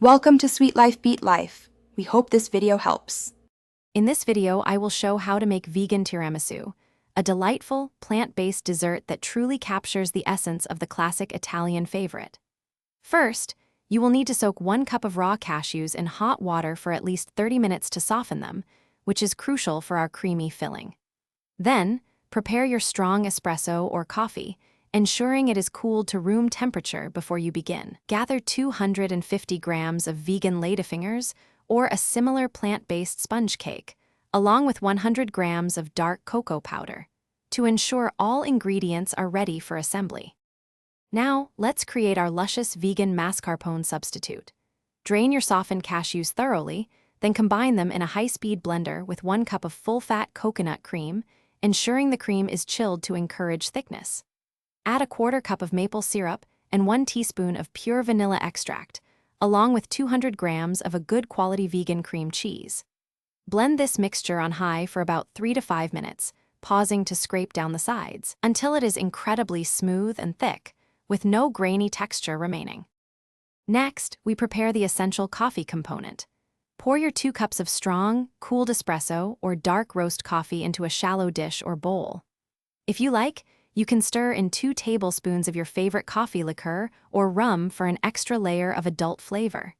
Welcome to Sweet Life Beat Life. We hope this video helps. In this video, I will show how to make vegan tiramisu, a delightful, plant-based dessert that truly captures the essence of the classic Italian favorite. First, you will need to soak 1 cup of raw cashews in hot water for at least 30 minutes to soften them, which is crucial for our creamy filling. Then, prepare your strong espresso or coffee, ensuring it is cooled to room temperature before you begin. Gather 250 grams of vegan ladyfingers or a similar plant-based sponge cake, along with 100 grams of dark cocoa powder, to ensure all ingredients are ready for assembly. Now, let's create our luscious vegan mascarpone substitute. Drain your softened cashews thoroughly, then combine them in a high-speed blender with 1 cup of full-fat coconut cream, ensuring the cream is chilled to encourage thickness. Add a 1/4 cup of maple syrup and 1 teaspoon of pure vanilla extract, along with 200 grams of a good quality vegan cream cheese. Blend this mixture on high for about 3 to 5 minutes, pausing to scrape down the sides, until it is incredibly smooth and thick, with no grainy texture remaining. Next, we prepare the essential coffee component. Pour your 2 cups of strong, cooled espresso or dark roast coffee into a shallow dish or bowl. If you like, you can stir in 2 tablespoons of your favorite coffee liqueur or rum for an extra layer of adult flavor.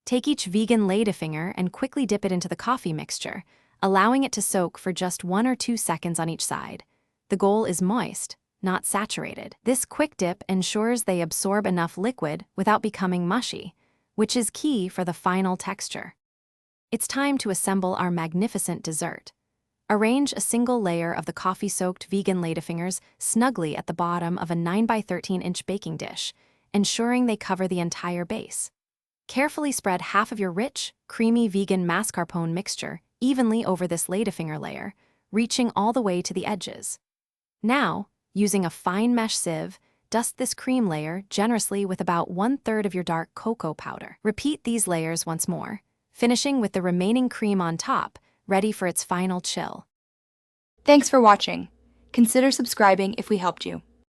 Take each vegan ladyfinger and quickly dip it into the coffee mixture, allowing it to soak for just 1 or 2 seconds on each side. The goal is moist, not saturated. This quick dip ensures they absorb enough liquid without becoming mushy, which is key for the final texture. It's time to assemble our magnificent dessert. Arrange a single layer of the coffee-soaked vegan ladyfingers snugly at the bottom of a 9 by 13-inch baking dish, ensuring they cover the entire base. Carefully spread half of your rich, creamy vegan mascarpone mixture evenly over this ladyfinger layer, reaching all the way to the edges. Now, using a fine mesh sieve, dust this cream layer generously with about 1/3 of your dark cocoa powder. Repeat these layers once more, finishing with the remaining cream on top, ready for its final chill. Thanks for watching. Consider subscribing if we helped you.